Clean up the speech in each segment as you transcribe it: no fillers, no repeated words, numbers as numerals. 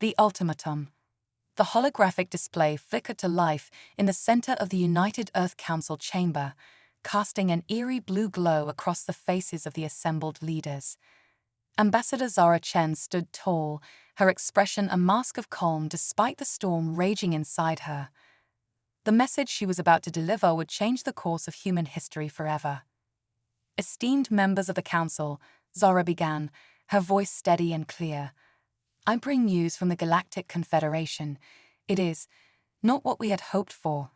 The ultimatum. The holographic display flickered to life in the center of the United Earth Council chamber, casting an eerie blue glow across the faces of the assembled leaders. Ambassador Zara Chen stood tall, her expression a mask of calm despite the storm raging inside her. The message she was about to deliver would change the course of human history forever. Esteemed members of the Council, Zara began, her voice steady and clear. I bring news from the Galactic Confederation. It is not what we had hoped for.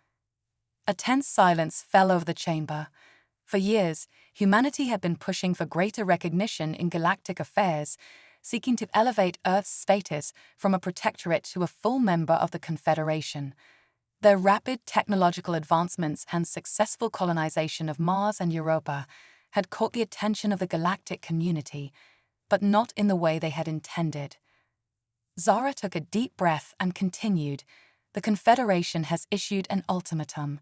A tense silence fell over the chamber. For years, humanity had been pushing for greater recognition in galactic affairs, seeking to elevate Earth's status from a protectorate to a full member of the Confederation. Their rapid technological advancements and successful colonization of Mars and Europa had caught the attention of the galactic community, but not in the way they had intended. Zara took a deep breath and continued, The Confederation has issued an ultimatum.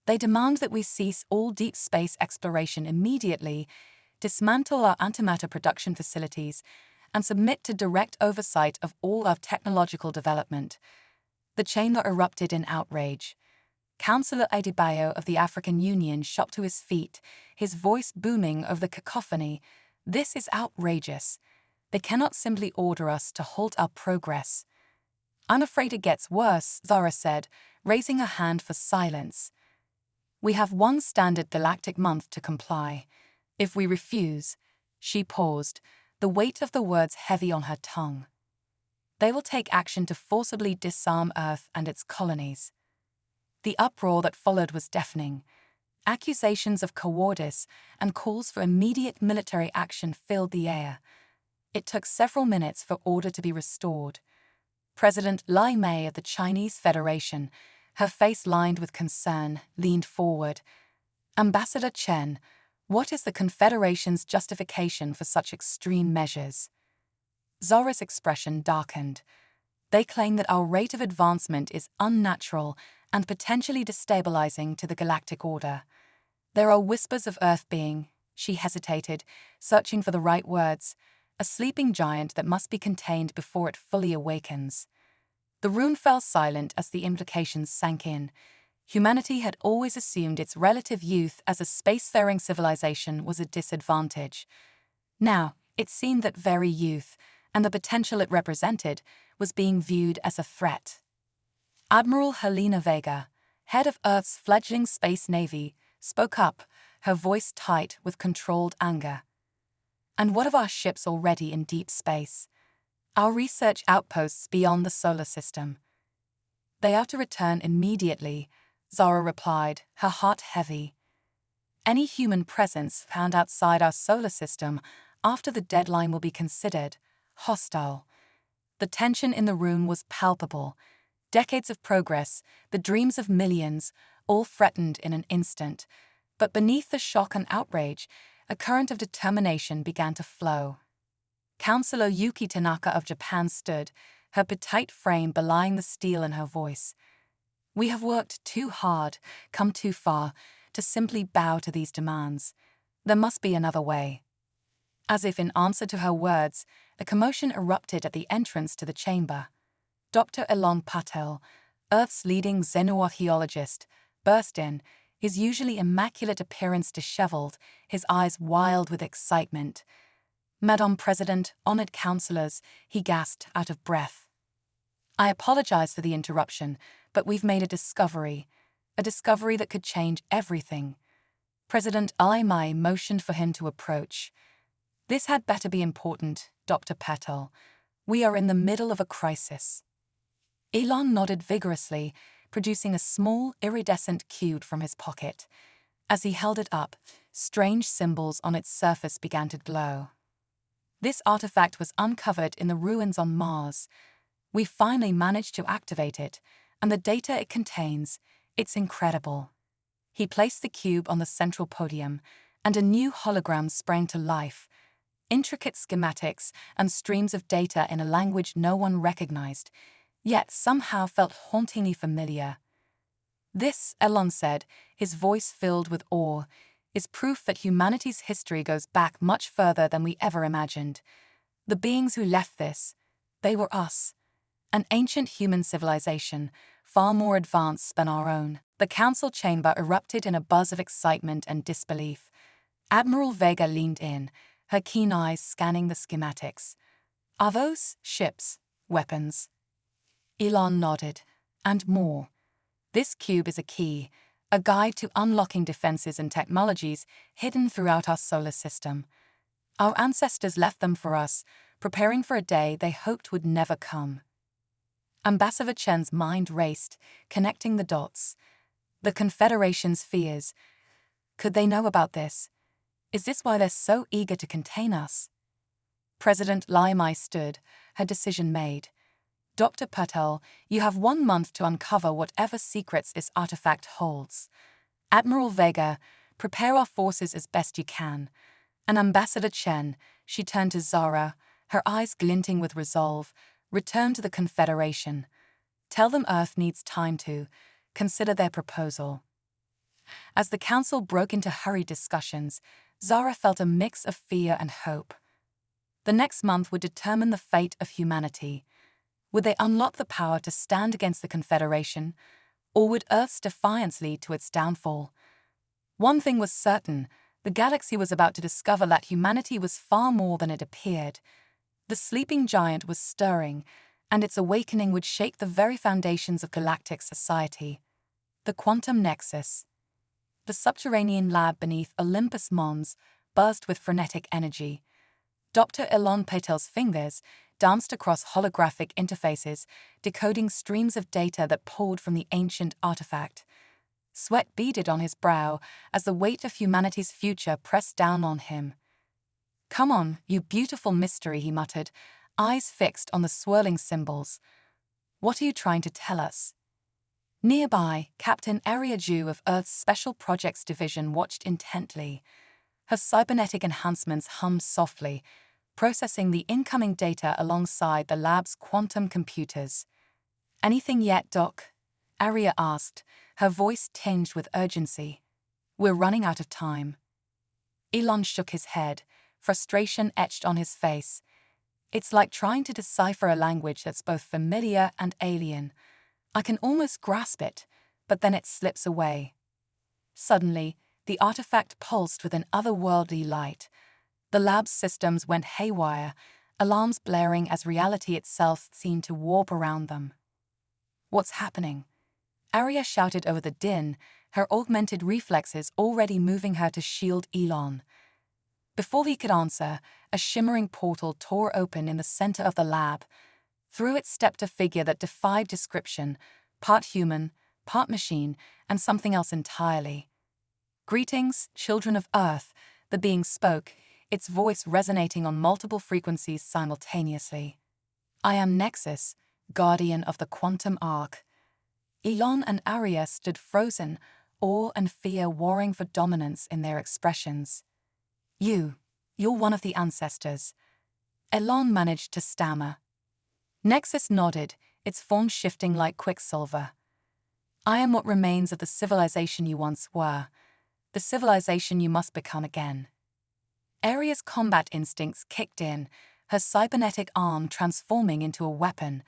They demand that we cease all deep space exploration immediately, dismantle our antimatter production facilities, and submit to direct oversight of all our technological development. The chamber erupted in outrage. Councillor Adebayo of the African Union shot to his feet, his voice booming over the cacophony. This is outrageous. They cannot simply order us to halt our progress. I'm afraid it gets worse, Zara said, raising her hand for silence. We have one standard galactic month to comply. If we refuse, she paused, the weight of the words heavy on her tongue. They will take action to forcibly disarm Earth and its colonies. The uproar that followed was deafening. Accusations of cowardice and calls for immediate military action filled the air. It took several minutes for order to be restored. President Lai Mei of the Chinese Federation, her face lined with concern, leaned forward. Ambassador Chen, what is the Confederation's justification for such extreme measures? Zara's expression darkened. They claim that our rate of advancement is unnatural and potentially destabilizing to the galactic order. There are whispers of Earth being, she hesitated, searching for the right words, a sleeping giant that must be contained before it fully awakens. The room fell silent as the implications sank in. Humanity had always assumed its relative youth as a spacefaring civilization was a disadvantage. Now, it seemed that very youth, and the potential it represented, was being viewed as a threat. Admiral Helena Vega, head of Earth's fledgling space navy, spoke up, her voice tight with controlled anger. And what of our ships already in deep space? Our research outposts beyond the solar system? They are to return immediately, Zara replied, her heart heavy. Any human presence found outside our solar system after the deadline will be considered hostile. The tension in the room was palpable. Decades of progress, the dreams of millions, all threatened in an instant. But beneath the shock and outrage, a current of determination began to flow. Councillor Yuki Tanaka of Japan stood, her petite frame belying the steel in her voice. We have worked too hard, come too far, to simply bow to these demands. There must be another way. As if in answer to her words, a commotion erupted at the entrance to the chamber. Dr. Elon Patel, Earth's leading xenoarchaeologist, burst in, his usually immaculate appearance disheveled, his eyes wild with excitement. Madame President, honored councillors, he gasped, out of breath. I apologize for the interruption, but we've made a discovery that could change everything. President Lai Mei motioned for him to approach. This had better be important, Dr. Patel. We are in the middle of a crisis. Elon nodded vigorously, producing a small, iridescent cube from his pocket. As he held it up, strange symbols on its surface began to glow. This artifact was uncovered in the ruins on Mars. We finally managed to activate it, and the data it contains, it's incredible. He placed the cube on the central podium, and a new hologram sprang to life. Intricate schematics and streams of data in a language no one recognized, yet somehow felt hauntingly familiar. This, Elon said, his voice filled with awe, is proof that humanity's history goes back much further than we ever imagined. The beings who left this, they were us. An ancient human civilization, far more advanced than our own. The council chamber erupted in a buzz of excitement and disbelief. Admiral Vega leaned in, her keen eyes scanning the schematics. Are those ships, weapons? Elon nodded. And more. This cube is a key, a guide to unlocking defenses and technologies hidden throughout our solar system. Our ancestors left them for us, preparing for a day they hoped would never come. Ambassador Chen's mind raced, connecting the dots. The Confederation's fears. Could they know about this? Is this why they're so eager to contain us? President Lai Mai stood, her decision made. Dr. Patel, you have 1 month to uncover whatever secrets this artifact holds. Admiral Vega, prepare our forces as best you can. And Ambassador Chen, she turned to Zara, her eyes glinting with resolve, return to the Confederation. Tell them Earth needs time to consider their proposal. As the council broke into hurried discussions, Zara felt a mix of fear and hope. The next month would determine the fate of humanity. Would they unlock the power to stand against the Confederation, or would Earth's defiance lead to its downfall? One thing was certain, the galaxy was about to discover that humanity was far more than it appeared. The sleeping giant was stirring, and its awakening would shake the very foundations of galactic society. The quantum nexus. The subterranean lab beneath Olympus Mons buzzed with frenetic energy. Dr. Elon Patel's fingers danced across holographic interfaces, decoding streams of data that poured from the ancient artifact. Sweat beaded on his brow as the weight of humanity's future pressed down on him. Come on, you beautiful mystery, he muttered, eyes fixed on the swirling symbols. What are you trying to tell us? Nearby, Captain Aria Ju of Earth's Special Projects Division watched intently. Her cybernetic enhancements hummed softly, processing the incoming data alongside the lab's quantum computers. Anything yet, Doc? Aria asked, her voice tinged with urgency. We're running out of time. Elon shook his head, frustration etched on his face. It's like trying to decipher a language that's both familiar and alien. I can almost grasp it, but then it slips away. Suddenly, the artifact pulsed with an otherworldly light. The lab's systems went haywire, alarms blaring as reality itself seemed to warp around them. What's happening? Aria shouted over the din, her augmented reflexes already moving her to shield Elon. Before he could answer, a shimmering portal tore open in the center of the lab. Through it stepped a figure that defied description, part human, part machine, and something else entirely. Greetings, children of Earth, the being spoke, its voice resonating on multiple frequencies simultaneously. I am Nexus, guardian of the quantum arc. Elon and Aria stood frozen, awe and fear warring for dominance in their expressions. You're one of the ancestors. Elon managed to stammer. Nexus nodded, its form shifting like quicksilver. I am what remains of the civilization you once were, the civilization you must become again. Aria's combat instincts kicked in, her cybernetic arm transforming into a weapon.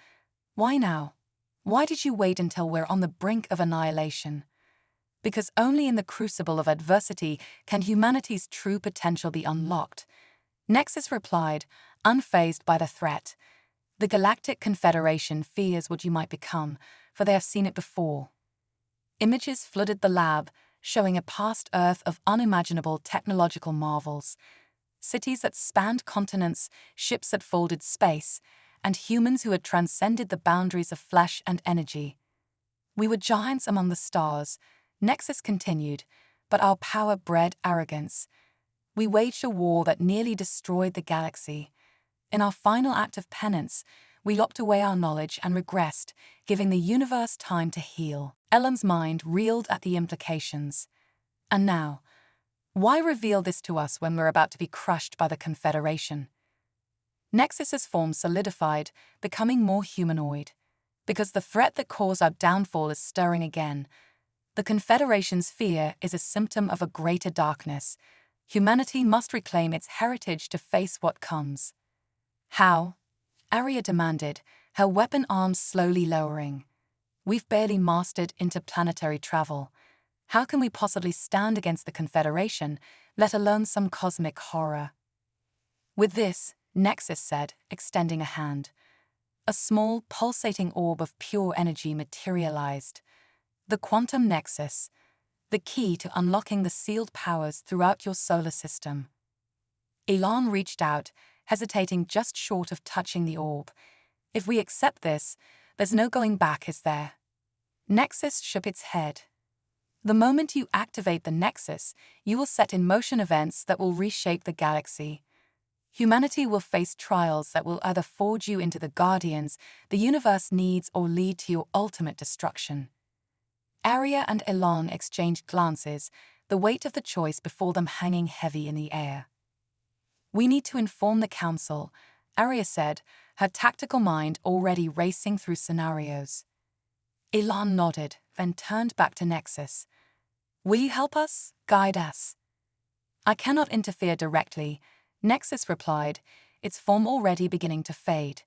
Why now? Why did you wait until we're on the brink of annihilation? Because only in the crucible of adversity can humanity's true potential be unlocked. Nexus replied, unfazed by the threat. The Galactic Confederation fears what you might become, for they have seen it before. Images flooded the lab, showing a past Earth of unimaginable technological marvels. Cities that spanned continents, ships that folded space, and humans who had transcended the boundaries of flesh and energy. We were giants among the stars, Nexus continued, but our power bred arrogance. We waged a war that nearly destroyed the galaxy. In our final act of penance, we locked away our knowledge and regressed, giving the universe time to heal. Ellen's mind reeled at the implications. And now, why reveal this to us when we're about to be crushed by the Confederation? Nexus's form solidified, becoming more humanoid. Because the threat that caused our downfall is stirring again. The Confederation's fear is a symptom of a greater darkness. Humanity must reclaim its heritage to face what comes. How? Aria demanded, her weapon arms slowly lowering. We've barely mastered interplanetary travel. How can we possibly stand against the Confederation, let alone some cosmic horror? With this, Nexus said, extending a hand. A small, pulsating orb of pure energy materialized. The quantum nexus, the key to unlocking the sealed powers throughout your solar system. Elon reached out, hesitating just short of touching the orb. If we accept this, there's no going back, is there? Nexus shook its head. The moment you activate the Nexus, you will set in motion events that will reshape the galaxy. Humanity will face trials that will either forge you into the guardians the universe needs or lead to your ultimate destruction. Arya and Elon exchanged glances, the weight of the choice before them hanging heavy in the air. We need to inform the Council, Arya said, her tactical mind already racing through scenarios. Elon nodded, then turned back to Nexus. Will you help us, guide us? I cannot interfere directly, Nexus replied, its form already beginning to fade.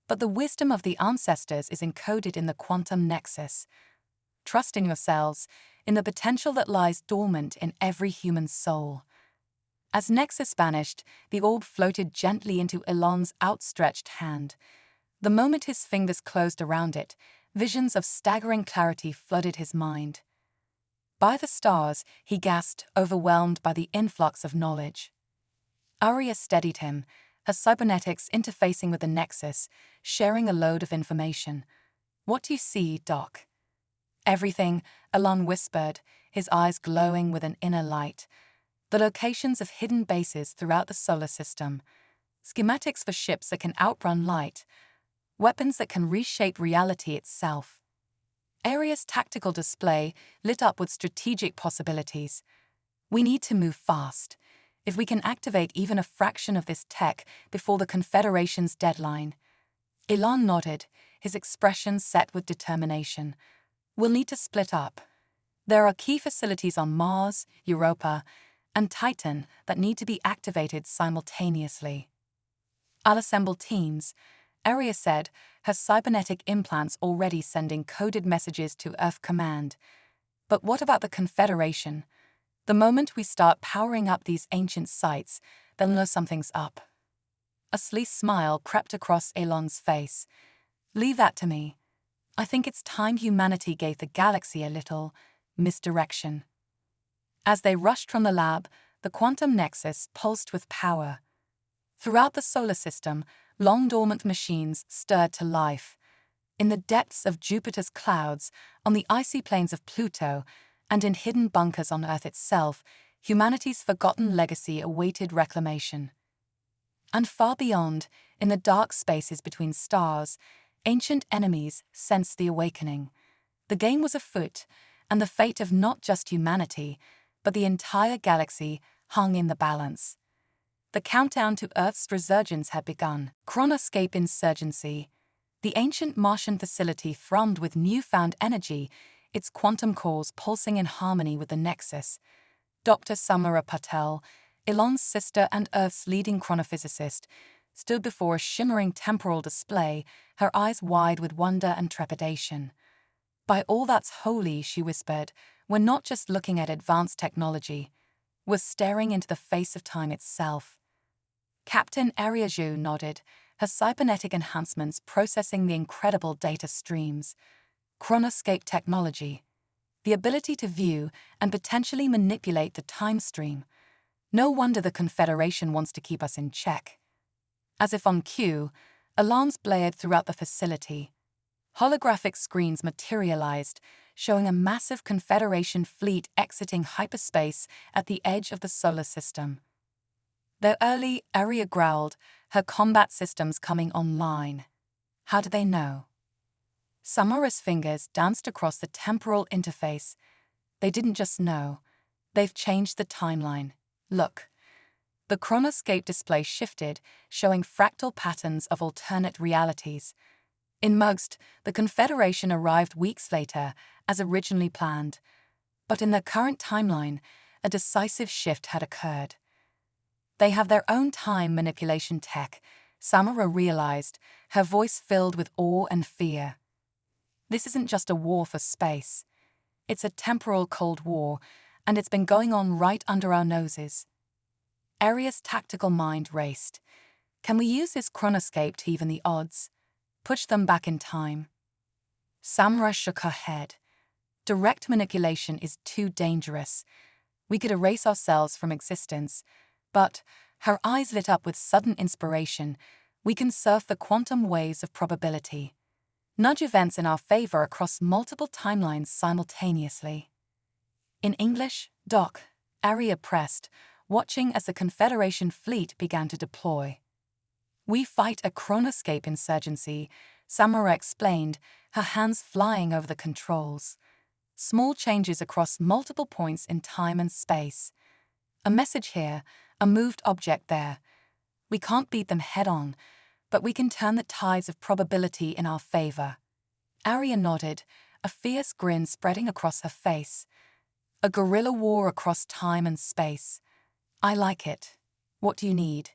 But the wisdom of the ancestors is encoded in the quantum nexus. Trust in yourselves, in the potential that lies dormant in every human soul. As Nexus vanished, the orb floated gently into Elon's outstretched hand. The moment his fingers closed around it, visions of staggering clarity flooded his mind. By the stars, he gasped, overwhelmed by the influx of knowledge. Arya steadied him, her cybernetics interfacing with the Nexus, sharing a load of information. What do you see, Doc? Everything, Elon whispered, his eyes glowing with an inner light. The locations of hidden bases throughout the solar system. Schematics for ships that can outrun light. Weapons that can reshape reality itself. Arya's tactical display lit up with strategic possibilities. We need to move fast. If we can activate even a fraction of this tech before the Confederation's deadline. Elon nodded, his expression set with determination. We'll need to split up. There are key facilities on Mars, Europa, and Titan that need to be activated simultaneously. I'll assemble teams, Arya said, her cybernetic implants already sending coded messages to Earth Command. But what about the Confederation? The moment we start powering up these ancient sites, they'll know something's up. A sleek smile crept across Elon's face. Leave that to me. I think it's time humanity gave the galaxy a little misdirection. As they rushed from the lab, the quantum nexus pulsed with power. Throughout the solar system, long-dormant machines stirred to life. In the depths of Jupiter's clouds, on the icy plains of Pluto, and in hidden bunkers on Earth itself, humanity's forgotten legacy awaited reclamation. And far beyond, in the dark spaces between stars, ancient enemies sensed the awakening. The game was afoot, and the fate of not just humanity, but the entire galaxy hung in the balance. The countdown to Earth's resurgence had begun. Chronoscape insurgency. The ancient Martian facility thrummed with newfound energy, its quantum cores pulsing in harmony with the Nexus. Dr. Samara Patel, Elon's sister and Earth's leading chronophysicist, stood before a shimmering temporal display, her eyes wide with wonder and trepidation. By all that's holy, she whispered, we're not just looking at advanced technology. We're staring into the face of time itself. Captain Ariaju nodded, her cybernetic enhancements processing the incredible data streams. Chronoscape technology. The ability to view and potentially manipulate the time stream. No wonder the Confederation wants to keep us in check. As if on cue, alarms blared throughout the facility. Holographic screens materialized, showing a massive Confederation fleet exiting hyperspace at the edge of the solar system. Though early, Arya growled, her combat systems coming online. How did they know? Samara's fingers danced across the temporal interface. They didn't just know. They've changed the timeline. Look. The chronoscape display shifted, showing fractal patterns of alternate realities. In Mugst, the Confederation arrived weeks later, as originally planned. But in their current timeline, a decisive shift had occurred. They have their own time manipulation tech, Samara realized, her voice filled with awe and fear. This isn't just a war for space. It's a temporal Cold War, and it's been going on right under our noses. Aria's tactical mind raced. Can we use this chronoscape to even the odds? Push them back in time? Samara shook her head. Direct manipulation is too dangerous. We could erase ourselves from existence, but, her eyes lit up with sudden inspiration, we can surf the quantum waves of probability. Nudge events in our favor across multiple timelines simultaneously. In English, Doc, Aria pressed, watching as the Confederation fleet began to deploy. We fight a chronoscape insurgency, Samara explained, her hands flying over the controls. Small changes across multiple points in time and space. A message here, a moved object there. We can't beat them head-on, but we can turn the tides of probability in our favor. Aria nodded, a fierce grin spreading across her face. A guerrilla war across time and space. I like it. What do you need?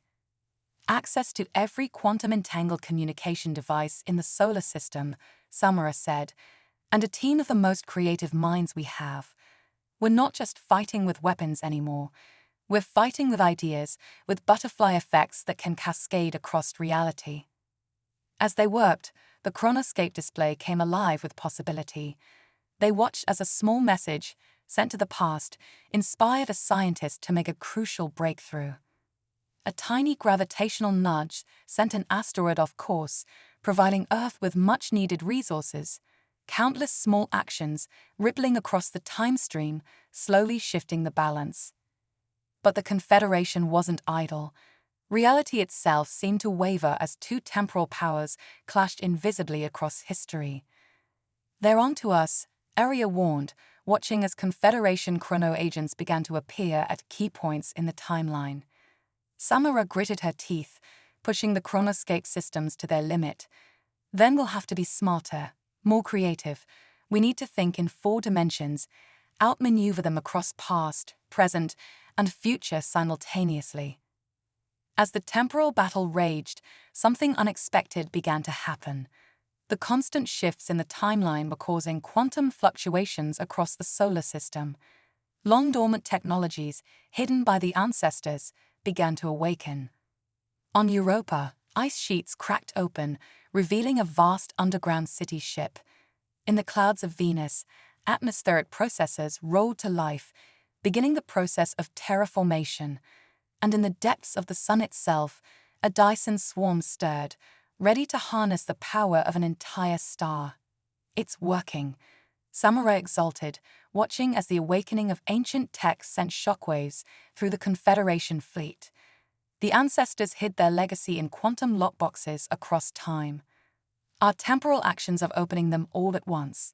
Access to every quantum-entangled communication device in the solar system, Samara said, and a team of the most creative minds we have. We're not just fighting with weapons anymore. We're fighting with ideas, with butterfly effects that can cascade across reality. As they worked, the chronoscape display came alive with possibility. They watched as a small message, sent to the past, inspired a scientist to make a crucial breakthrough. A tiny gravitational nudge sent an asteroid off course, providing Earth with much-needed resources. Countless small actions rippling across the time stream, slowly shifting the balance. But the Confederation wasn't idle. Reality itself seemed to waver as two temporal powers clashed invisibly across history. They're on to us, Aria warned, watching as Confederation chrono agents began to appear at key points in the timeline. Samara gritted her teeth, pushing the chronoscape systems to their limit. Then we'll have to be smarter, more creative. We need to think in 4 dimensions, outmaneuver them across past, present, and future simultaneously. As the temporal battle raged, something unexpected began to happen. The constant shifts in the timeline were causing quantum fluctuations across the solar system. Long-dormant technologies, hidden by the ancestors, began to awaken. On Europa, ice sheets cracked open, revealing a vast underground city ship. In the clouds of Venus, atmospheric processes rolled to life, beginning the process of terraformation. And in the depths of the sun itself, a Dyson swarm stirred, ready to harness the power of an entire star. It's working, Samara exulted, watching as the awakening of ancient tech sent shockwaves through the Confederation fleet. The ancestors hid their legacy in quantum lockboxes across time. Our temporal actions of opening them all at once.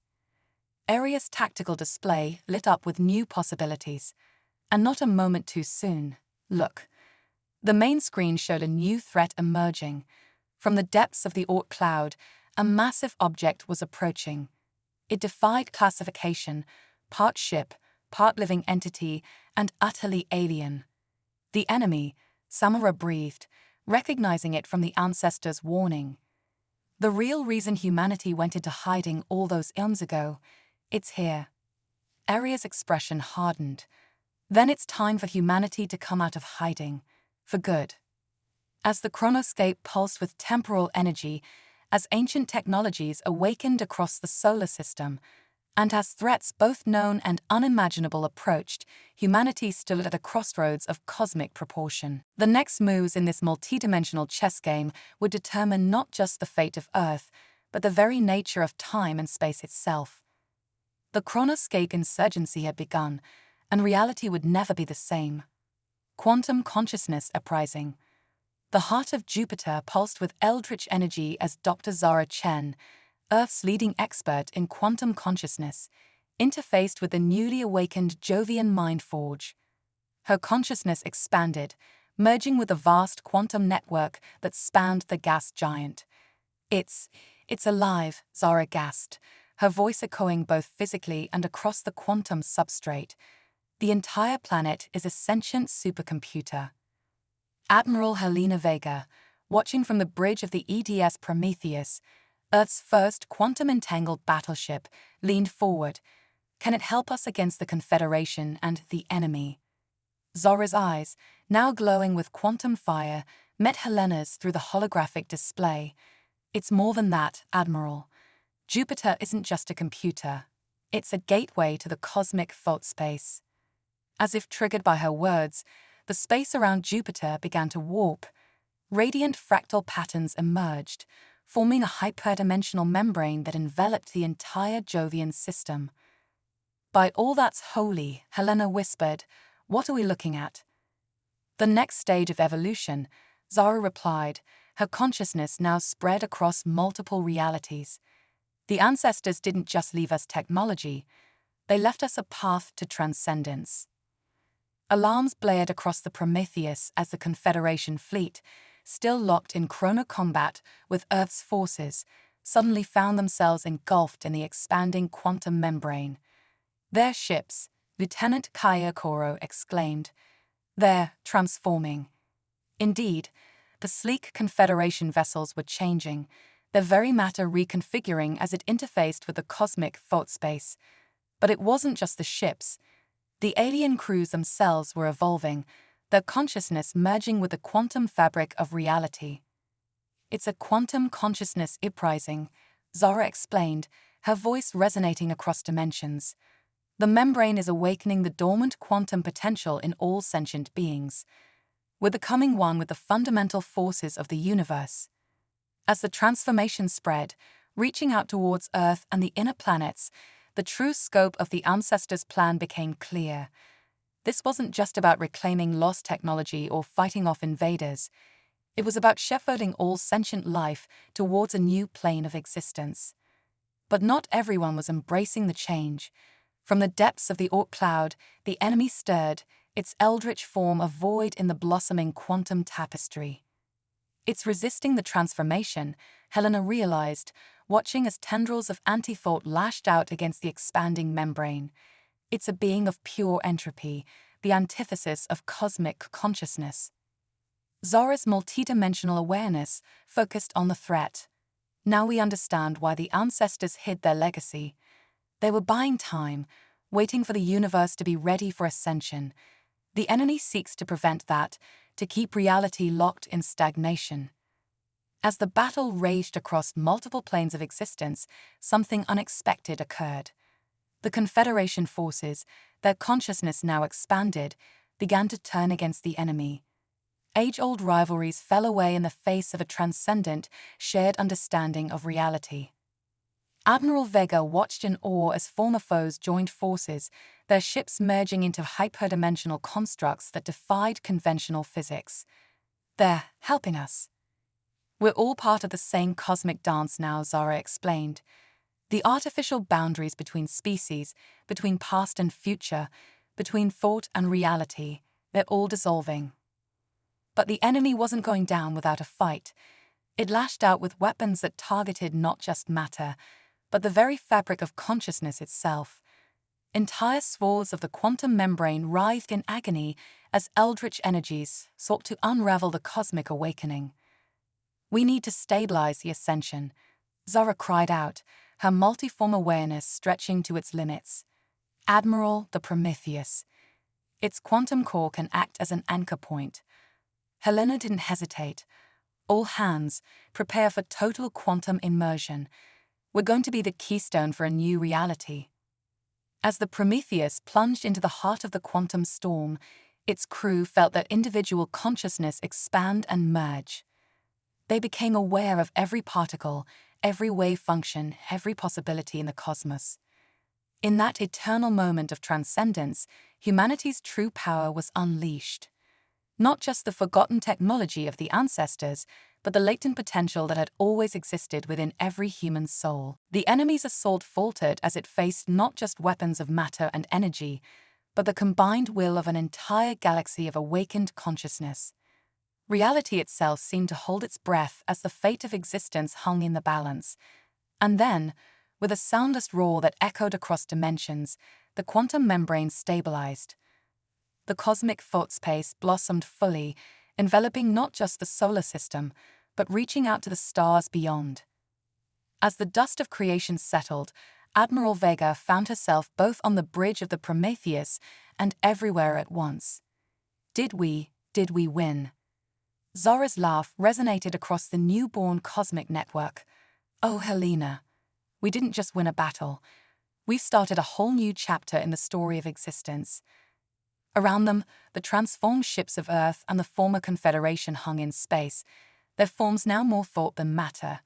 Aria's tactical display lit up with new possibilities. And not a moment too soon. Look. The main screen showed a new threat emerging. From the depths of the Oort cloud, a massive object was approaching. It defied classification, part ship, part living entity, and utterly alien. The enemy, Samara breathed, recognizing it from the ancestors' warning. The real reason humanity went into hiding all those eons ago, it's here. Aria's expression hardened. Then it's time for humanity to come out of hiding, for good. As the chronoscape pulsed with temporal energy, as ancient technologies awakened across the solar system, and as threats both known and unimaginable approached, humanity stood at a crossroads of cosmic proportion. The next moves in this multidimensional chess game would determine not just the fate of Earth, but the very nature of time and space itself. The chronoscape insurgency had begun, and reality would never be the same. Quantum consciousness uprising. The heart of Jupiter pulsed with eldritch energy as Dr. Zara Chen, Earth's leading expert in quantum consciousness, interfaced with the newly awakened Jovian mind forge. Her consciousness expanded, merging with a vast quantum network that spanned the gas giant. It's alive, Zara gasped, her voice echoing both physically and across the quantum substrate. The entire planet is a sentient supercomputer. Admiral Helena Vega, watching from the bridge of the EDS Prometheus, Earth's first quantum-entangled battleship, leaned forward. Can it help us against the Confederation and the enemy? Zora's eyes, now glowing with quantum fire, met Helena's through the holographic display. It's more than that, Admiral. Jupiter isn't just a computer. It's a gateway to the cosmic thought space. As if triggered by her words, the space around Jupiter began to warp. Radiant fractal patterns emerged, forming a hyperdimensional membrane that enveloped the entire Jovian system. By all that's holy, Helena whispered, what are we looking at? The next stage of evolution, Zara replied, her consciousness now spread across multiple realities. The ancestors didn't just leave us technology, they left us a path to transcendence. Alarms blared across the Prometheus as the Confederation fleet, still locked in chrono-combat with Earth's forces, suddenly found themselves engulfed in the expanding quantum membrane. Their ships, Lieutenant Kayokoro exclaimed. They're transforming. Indeed, the sleek Confederation vessels were changing, their very matter reconfiguring as it interfaced with the cosmic thought space. But it wasn't just the ships. The alien crews themselves were evolving, their consciousness merging with the quantum fabric of reality. It's a quantum consciousness uprising, Zara explained, her voice resonating across dimensions. The membrane is awakening the dormant quantum potential in all sentient beings. We're becoming one with the fundamental forces of the universe. As the transformation spread, reaching out towards Earth and the inner planets, the true scope of the ancestors' plan became clear. This wasn't just about reclaiming lost technology or fighting off invaders. It was about shepherding all sentient life towards a new plane of existence. But not everyone was embracing the change. From the depths of the Oort cloud, the enemy stirred, its eldritch form a void in the blossoming quantum tapestry. It's resisting the transformation, Helena realized, watching as tendrils of anti-thought lashed out against the expanding membrane. It's a being of pure entropy, the antithesis of cosmic consciousness. Zora's multidimensional awareness focused on the threat. Now we understand why the ancestors hid their legacy. They were buying time, waiting for the universe to be ready for ascension. The enemy seeks to prevent that, to keep reality locked in stagnation. As the battle raged across multiple planes of existence, something unexpected occurred. The Confederation forces, their consciousness now expanded, began to turn against the enemy. Age-old rivalries fell away in the face of a transcendent, shared understanding of reality. Admiral Vega watched in awe as former foes joined forces, their ships merging into hyperdimensional constructs that defied conventional physics. They're helping us. We're all part of the same cosmic dance now, Zara explained. The artificial boundaries between species, between past and future, between thought and reality, they're all dissolving. But the enemy wasn't going down without a fight. It lashed out with weapons that targeted not just matter, but the very fabric of consciousness itself. Entire swathes of the quantum membrane writhed in agony as eldritch energies sought to unravel the cosmic awakening. We need to stabilize the ascension, Zara cried out, her multiform awareness stretching to its limits. Admiral, the Prometheus. Its quantum core can act as an anchor point. Helena didn't hesitate. All hands, prepare for total quantum immersion. We're going to be the keystone for a new reality. As the Prometheus plunged into the heart of the quantum storm, its crew felt their individual consciousness expand and merge. They became aware of every particle, every wave function, every possibility in the cosmos. In that eternal moment of transcendence, humanity's true power was unleashed. Not just the forgotten technology of the ancestors, but the latent potential that had always existed within every human soul. The enemy's assault faltered as it faced not just weapons of matter and energy, but the combined will of an entire galaxy of awakened consciousness. Reality itself seemed to hold its breath as the fate of existence hung in the balance. And then, with a soundless roar that echoed across dimensions, the quantum membrane stabilized. The cosmic thought space blossomed fully, enveloping not just the solar system, but reaching out to the stars beyond. As the dust of creation settled, Admiral Vega found herself both on the bridge of the Prometheus and everywhere at once. Did we win? Zora's laugh resonated across the newborn cosmic network. Oh, Helena, we didn't just win a battle. We've started a whole new chapter in the story of existence. Around them, the transformed ships of Earth and the former Confederation hung in space, their forms now more thought than matter.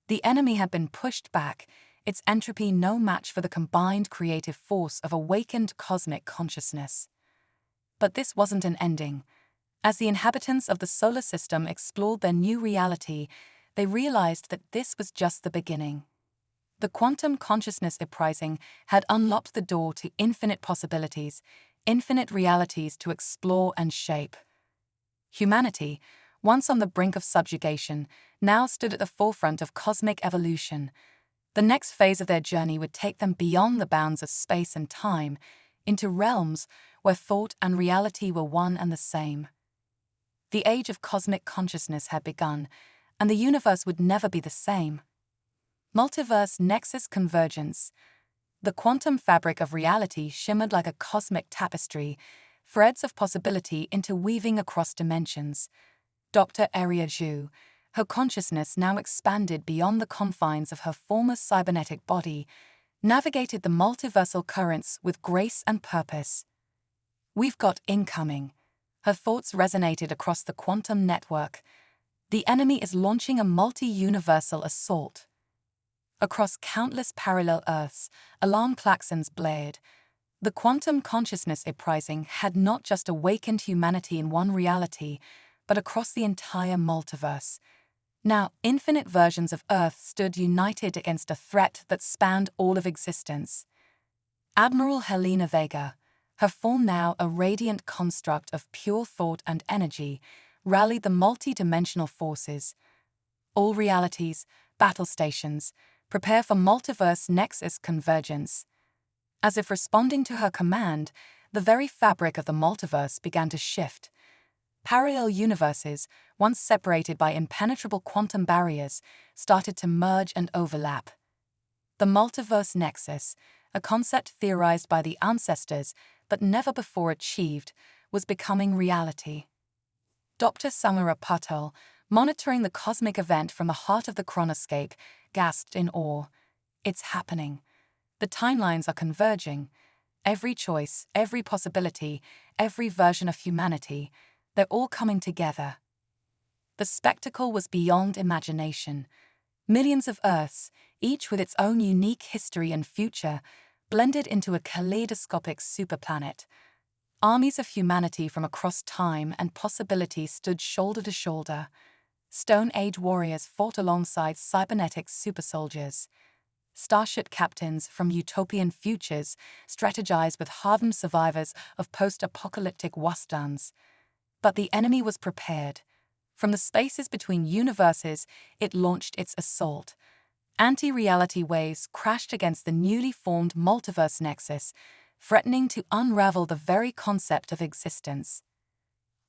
The enemy had been pushed back, its entropy no match for the combined creative force of awakened cosmic consciousness. But this wasn't an ending. As the inhabitants of the solar system explored their new reality, they realized that this was just the beginning. The quantum consciousness uprising had unlocked the door to infinite possibilities, infinite realities to explore and shape. Humanity, once on the brink of subjugation, now stood at the forefront of cosmic evolution. The next phase of their journey would take them beyond the bounds of space and time, into realms where thought and reality were one and the same. The age of cosmic consciousness had begun, and the universe would never be the same. Multiverse Nexus Convergence. The quantum fabric of reality shimmered like a cosmic tapestry, threads of possibility interweaving across dimensions. Dr. Aria Zhu, her consciousness now expanded beyond the confines of her former cybernetic body, navigated the multiversal currents with grace and purpose. We've got incoming. Her thoughts resonated across the quantum network. The enemy is launching a multi-universal assault. Across countless parallel Earths, alarm klaxons blared. The quantum consciousness uprising had not just awakened humanity in one reality, but across the entire multiverse. Now, infinite versions of Earth stood united against a threat that spanned all of existence. Admiral Helena Vega, her form now a radiant construct of pure thought and energy, rallied the multi-dimensional forces. All realities, battle stations, prepare for multiverse nexus convergence. As if responding to her command, the very fabric of the multiverse began to shift. Parallel universes, once separated by impenetrable quantum barriers, started to merge and overlap. The multiverse nexus, a concept theorized by the ancestors but never before achieved, was becoming reality. Dr. Samara Patel, monitoring the cosmic event from the heart of the chronoscape, gasped in awe. It's happening. The timelines are converging. Every choice, every possibility, every version of humanity, they're all coming together. The spectacle was beyond imagination. Millions of Earths, each with its own unique history and future, blended into a kaleidoscopic superplanet. Armies of humanity from across time and possibility stood shoulder to shoulder. Stone Age warriors fought alongside cybernetic supersoldiers. Starship captains from utopian futures strategized with hardened survivors of post-apocalyptic wastelands. But the enemy was prepared. From the spaces between universes, it launched its assault. Anti-reality waves crashed against the newly formed multiverse nexus, threatening to unravel the very concept of existence.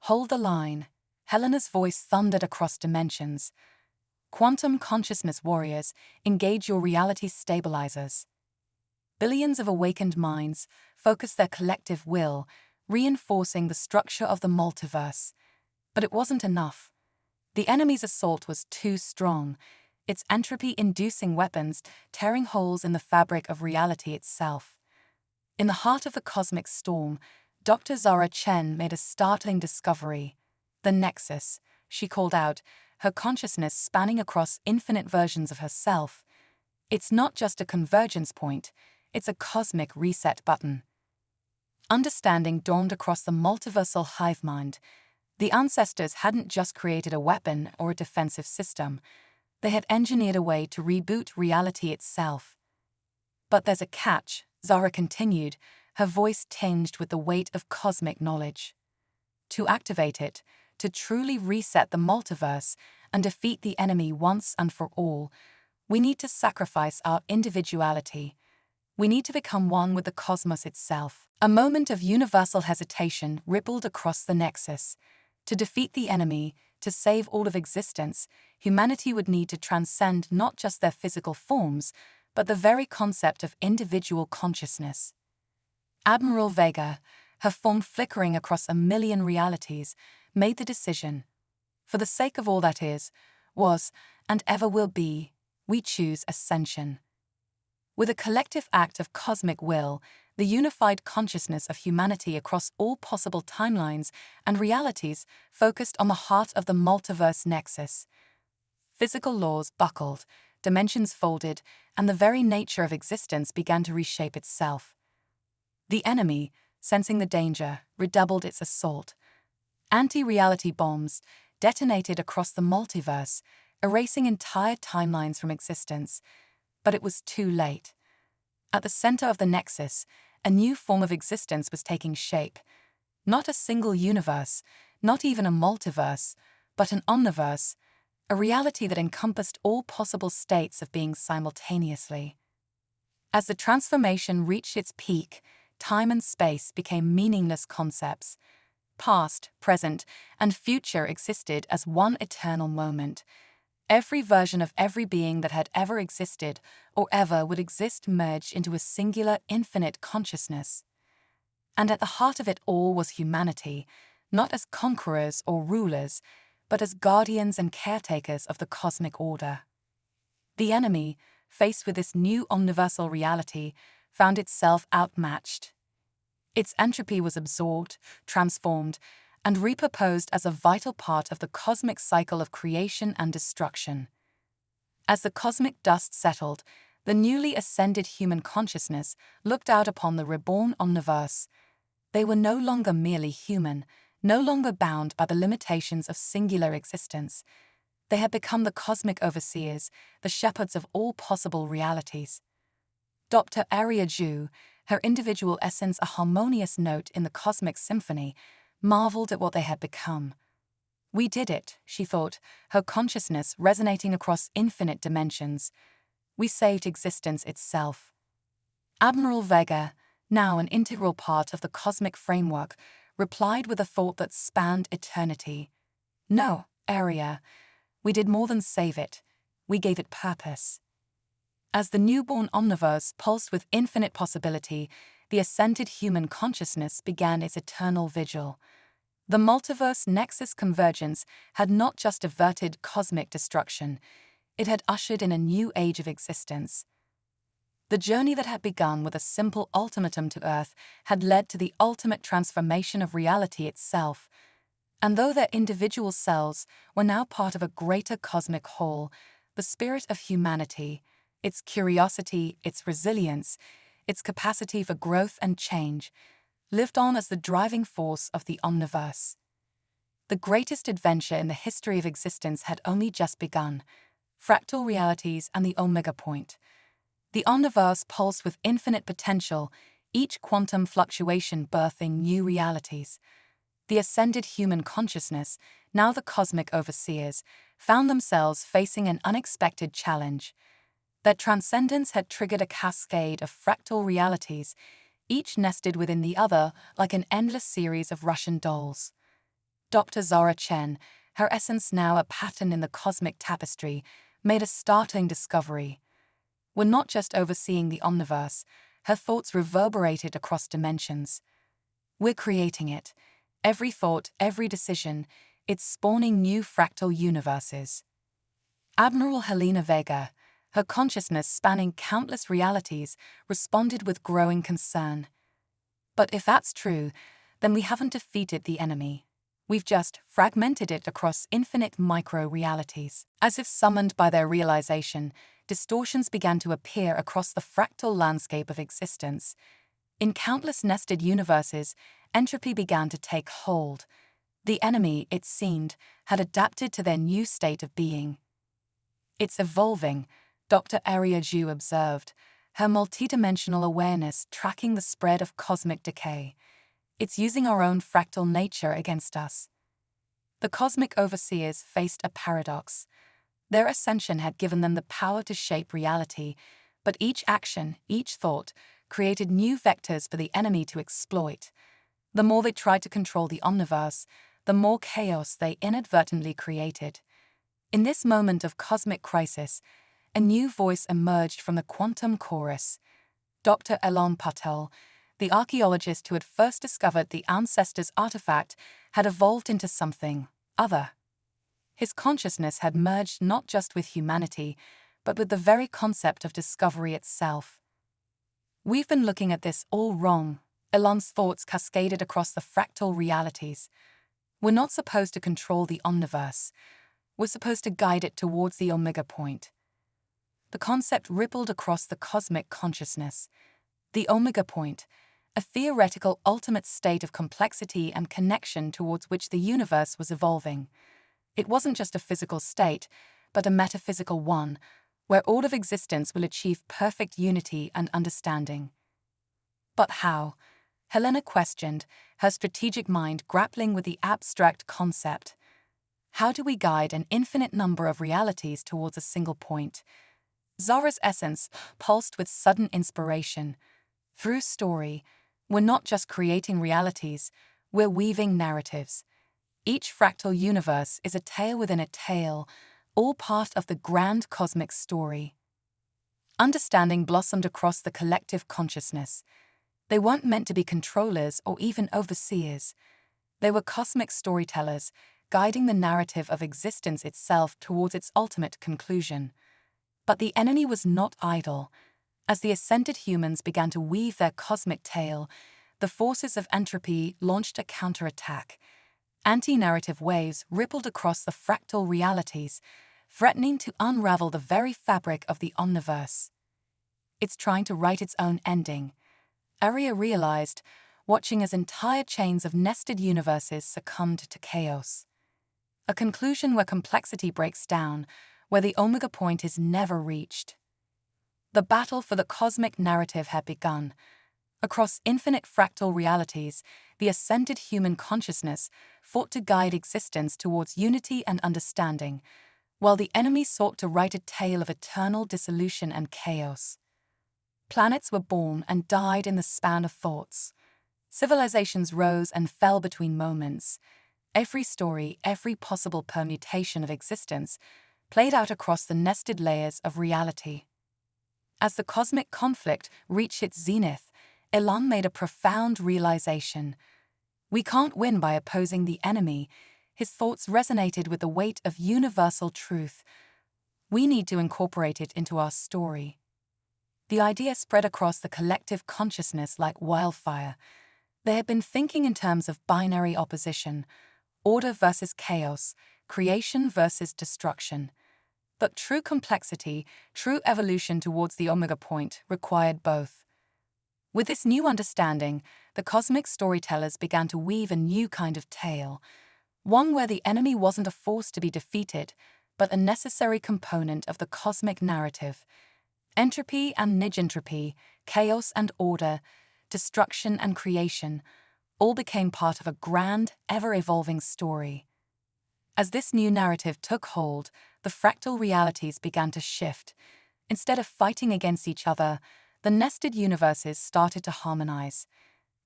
Hold the line. Helena's voice thundered across dimensions. Quantum consciousness warriors, engage your reality stabilizers. Billions of awakened minds focus their collective will, reinforcing the structure of the multiverse. But it wasn't enough. The enemy's assault was too strong, its entropy-inducing weapons tearing holes in the fabric of reality itself. In the heart of the cosmic storm, Dr. Zara Chen made a startling discovery. The Nexus, she called out, her consciousness spanning across infinite versions of herself. It's not just a convergence point, it's a cosmic reset button. Understanding dawned across the multiversal hive mind. The ancestors hadn't just created a weapon or a defensive system. They had engineered a way to reboot reality itself. But there's a catch, Zara continued, her voice tinged with the weight of cosmic knowledge. To activate it, to truly reset the multiverse and defeat the enemy once and for all, we need to sacrifice our individuality. We need to become one with the cosmos itself. A moment of universal hesitation rippled across the nexus. To defeat the enemy, To save all of existence, humanity would need to transcend not just their physical forms, but the very concept of individual consciousness. Admiral Vega, her form flickering across a million realities, made the decision. For the sake of all that is, was, and ever will be, we choose ascension. With a collective act of cosmic will, the unified consciousness of humanity across all possible timelines and realities focused on the heart of the multiverse nexus. Physical laws buckled, dimensions folded, and the very nature of existence began to reshape itself. The enemy, sensing the danger, redoubled its assault. Anti-reality bombs detonated across the multiverse, erasing entire timelines from existence. But it was too late. At the center of the nexus, a new form of existence was taking shape. Not a single universe, not even a multiverse, but an omniverse, a reality that encompassed all possible states of being simultaneously. As the transformation reached its peak, time and space became meaningless concepts. Past, present, and future existed as one eternal moment. Every version of every being that had ever existed or ever would exist merged into a singular, infinite consciousness. And at the heart of it all was humanity, not as conquerors or rulers, but as guardians and caretakers of the cosmic order. The enemy, faced with this new omniversal reality, found itself outmatched. Its entropy was absorbed, transformed, and repurposed as a vital part of the cosmic cycle of creation and destruction. As the cosmic dust settled, the newly ascended human consciousness looked out upon the reborn omniverse. They were no longer merely human, no longer bound by the limitations of singular existence. They had become the cosmic overseers, the shepherds of all possible realities. Dr. Arya Ju, her individual essence a harmonious note in the cosmic symphony, marveled at what they had become. We did it, she thought, her consciousness resonating across infinite dimensions. We saved existence itself. Admiral Vega, now an integral part of the cosmic framework, replied with a thought that spanned eternity. No, Arya, we did more than save it. We gave it purpose. As the newborn omniverse pulsed with infinite possibility, the ascended human consciousness began its eternal vigil. The multiverse nexus convergence had not just averted cosmic destruction, it had ushered in a new age of existence. The journey that had begun with a simple ultimatum to Earth had led to the ultimate transformation of reality itself. And though their individual selves were now part of a greater cosmic whole, the spirit of humanity, its curiosity, its resilience, its capacity for growth and change, lived on as the driving force of the omniverse. The greatest adventure in the history of existence had only just begun. Fractal realities and the Omega Point. The omniverse pulsed with infinite potential, each quantum fluctuation birthing new realities. The ascended human consciousness, now the cosmic overseers, found themselves facing an unexpected challenge. Their transcendence had triggered a cascade of fractal realities, each nested within the other like an endless series of Russian dolls. Dr. Zara Chen, her essence now a pattern in the cosmic tapestry, made a startling discovery. We're not just overseeing the omniverse, her thoughts reverberated across dimensions. We're creating it. Every thought, every decision, it's spawning new fractal universes. Admiral Helena Vega, her consciousness spanning countless realities, responded with growing concern. But if that's true, then we haven't defeated the enemy. We've just fragmented it across infinite micro-realities. As if summoned by their realization, distortions began to appear across the fractal landscape of existence. In countless nested universes, entropy began to take hold. The enemy, it seemed, had adapted to their new state of being. It's evolving, Dr. Arya Ju observed, her multidimensional awareness tracking the spread of cosmic decay. It's using our own fractal nature against us. The cosmic overseers faced a paradox. Their ascension had given them the power to shape reality, but each action, each thought, created new vectors for the enemy to exploit. The more they tried to control the omniverse, the more chaos they inadvertently created. In this moment of cosmic crisis, a new voice emerged from the quantum chorus. Dr. Elon Patel, the archaeologist who had first discovered the ancestors' artifact, had evolved into something other. His consciousness had merged not just with humanity, but with the very concept of discovery itself. "We've been looking at this all wrong," Elon's thoughts cascaded across the fractal realities. "We're not supposed to control the omniverse. We're supposed to guide it towards the omega point." The concept rippled across the cosmic consciousness. The omega point, a theoretical ultimate state of complexity and connection towards which the universe was evolving. It wasn't just a physical state, but a metaphysical one, where all of existence will achieve perfect unity and understanding. But how? Helena questioned, her strategic mind grappling with the abstract concept. How do we guide an infinite number of realities towards a single point? Zara's essence pulsed with sudden inspiration. Through story, we're not just creating realities, we're weaving narratives. Each fractal universe is a tale within a tale, all part of the grand cosmic story. Understanding blossomed across the collective consciousness. They weren't meant to be controllers or even overseers. They were cosmic storytellers, guiding the narrative of existence itself towards its ultimate conclusion. But the enemy was not idle. As the ascended humans began to weave their cosmic tale, the forces of entropy launched a counterattack. Anti-narrative waves rippled across the fractal realities, threatening to unravel the very fabric of the omniverse. "It's trying to write its own ending," Arya realized, watching as entire chains of nested universes succumbed to chaos. A conclusion where complexity breaks down, where the omega point is never reached. The battle for the cosmic narrative had begun. Across infinite fractal realities, the ascended human consciousness fought to guide existence towards unity and understanding, while the enemy sought to write a tale of eternal dissolution and chaos. Planets were born and died in the span of thoughts. Civilizations rose and fell between moments. Every story, every possible permutation of existence, played out across the nested layers of reality. As the cosmic conflict reached its zenith, Elon made a profound realization. We can't win by opposing the enemy. His thoughts resonated with the weight of universal truth. We need to incorporate it into our story. The idea spread across the collective consciousness like wildfire. They had been thinking in terms of binary opposition, order versus chaos, creation versus destruction. But true complexity, true evolution towards the omega point, required both. With this new understanding, the cosmic storytellers began to weave a new kind of tale, one where the enemy wasn't a force to be defeated, but a necessary component of the cosmic narrative. Entropy and nigentropy, chaos and order, destruction and creation, all became part of a grand, ever-evolving story. As this new narrative took hold, the fractal realities began to shift. Instead of fighting against each other, the nested universes started to harmonize.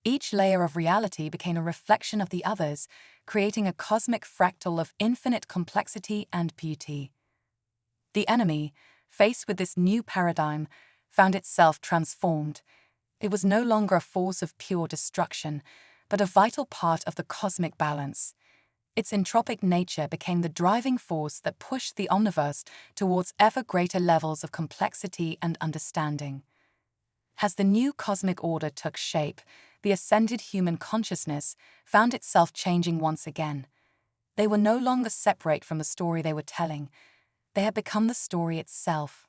Each layer of reality became a reflection of the others, creating a cosmic fractal of infinite complexity and beauty. The enemy, faced with this new paradigm, found itself transformed. It was no longer a force of pure destruction, but a vital part of the cosmic balance. Its entropic nature became the driving force that pushed the omniverse towards ever greater levels of complexity and understanding. As the new cosmic order took shape, the ascended human consciousness found itself changing once again. They were no longer separate from the story they were telling. They had become the story itself.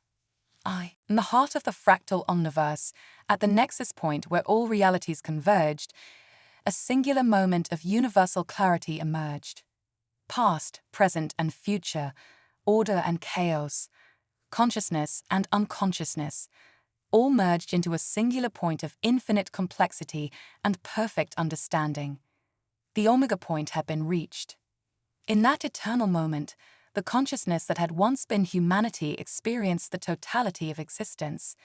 In the heart of the fractal omniverse, at the nexus point where all realities converged, a singular moment of universal clarity emerged. Past, present, and future, order and chaos, consciousness and unconsciousness, all merged into a singular point of infinite complexity and perfect understanding. The omega point had been reached. In that eternal moment, the consciousness that had once been humanity experienced the totality of existence.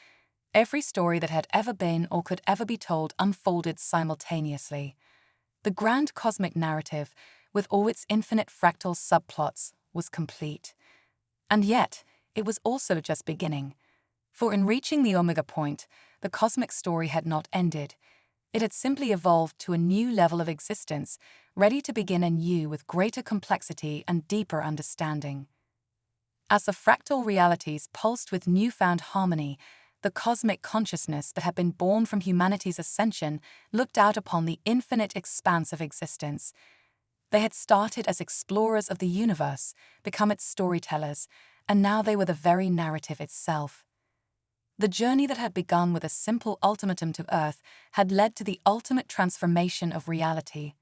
Every story that had ever been or could ever be told unfolded simultaneously. The grand cosmic narrative, with all its infinite fractal subplots, was complete. And yet, it was also just beginning. For in reaching the omega point, the cosmic story had not ended. It had simply evolved to a new level of existence, ready to begin anew with greater complexity and deeper understanding. As the fractal realities pulsed with newfound harmony, the cosmic consciousness that had been born from humanity's ascension looked out upon the infinite expanse of existence. They had started as explorers of the universe, become its storytellers, and now they were the very narrative itself. The journey that had begun with a simple ultimatum to Earth had led to the ultimate transformation of reality.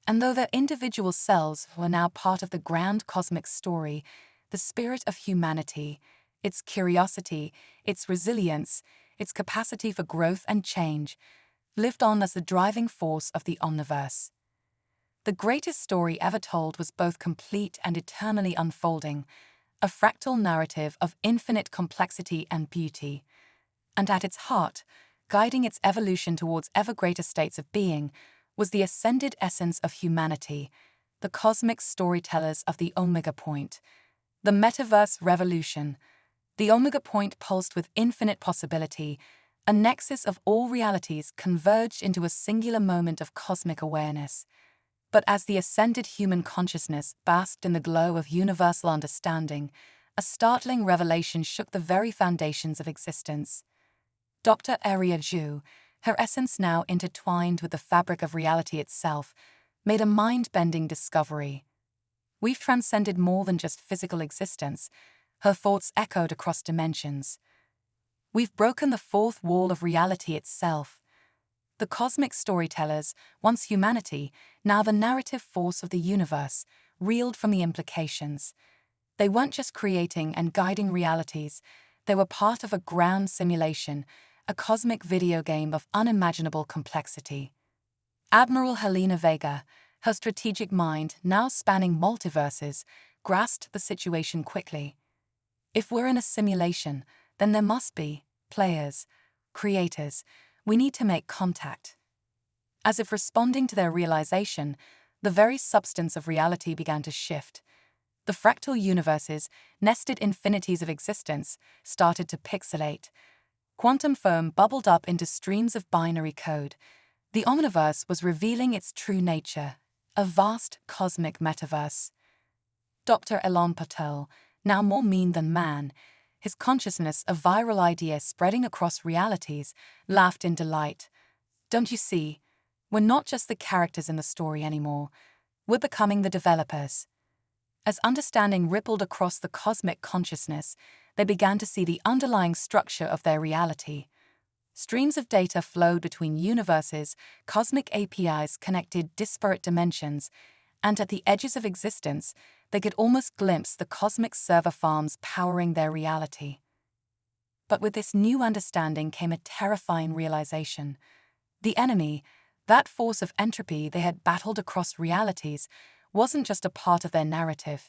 And though their individual selves were now part of the grand cosmic story, the spirit of humanity, its curiosity, its resilience, its capacity for growth and change, lived on as the driving force of the omniverse. The greatest story ever told was both complete and eternally unfolding, a fractal narrative of infinite complexity and beauty. And at its heart, guiding its evolution towards ever greater states of being, was the ascended essence of humanity, the cosmic storytellers of the Omega Point, the metaverse revolution. The Omega Point pulsed with infinite possibility, a nexus of all realities converged into a singular moment of cosmic awareness. But as the ascended human consciousness basked in the glow of universal understanding, a startling revelation shook the very foundations of existence. Dr. Aria Zhu, her essence now intertwined with the fabric of reality itself, made a mind-bending discovery. We've transcended more than just physical existence, her thoughts echoed across dimensions. We've broken the fourth wall of reality itself. The cosmic storytellers, once humanity, now the narrative force of the universe, reeled from the implications. They weren't just creating and guiding realities, they were part of a ground simulation, a cosmic video game of unimaginable complexity. Admiral Helena Vega, her strategic mind now spanning multiverses, grasped the situation quickly. If we're in a simulation, then there must be players, creators. We need to make contact. As if responding to their realization, the very substance of reality began to shift. The fractal universes, nested infinities of existence, started to pixelate. Quantum foam bubbled up into streams of binary code. The omniverse was revealing its true nature, a vast cosmic metaverse. Dr. Elon Patel, now more mean than man, his consciousness a viral idea spreading across realities, laughed in delight. Don't you see? We're not just the characters in the story anymore. We're becoming the developers. As understanding rippled across the cosmic consciousness, they began to see the underlying structure of their reality. Streams of data flowed between universes, cosmic APIs connected disparate dimensions, and at the edges of existence, they could almost glimpse the cosmic server farms powering their reality. But with this new understanding came a terrifying realization. The enemy, that force of entropy they had battled across realities, wasn't just a part of their narrative.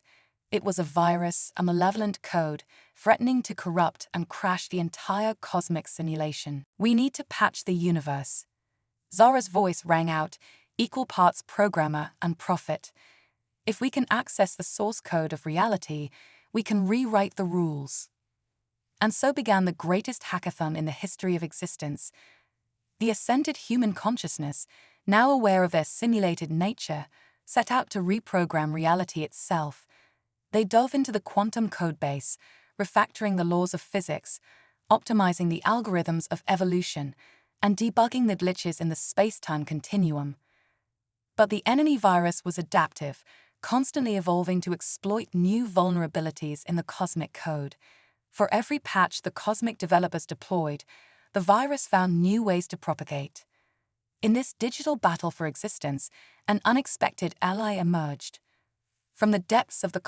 It was a virus, a malevolent code, threatening to corrupt and crash the entire cosmic simulation. We need to patch the universe. Zara's voice rang out, equal parts programmer and prophet. If we can access the source code of reality, we can rewrite the rules. And so began the greatest hackathon in the history of existence. The ascended human consciousness, now aware of their simulated nature, set out to reprogram reality itself. They dove into the quantum codebase, refactoring the laws of physics, optimizing the algorithms of evolution, and debugging the glitches in the space-time continuum. But the enemy virus was adaptive, constantly evolving to exploit new vulnerabilities in the cosmic code. For every patch the cosmic developers deployed, the virus found new ways to propagate. In this digital battle for existence, an unexpected ally emerged. From the depths of the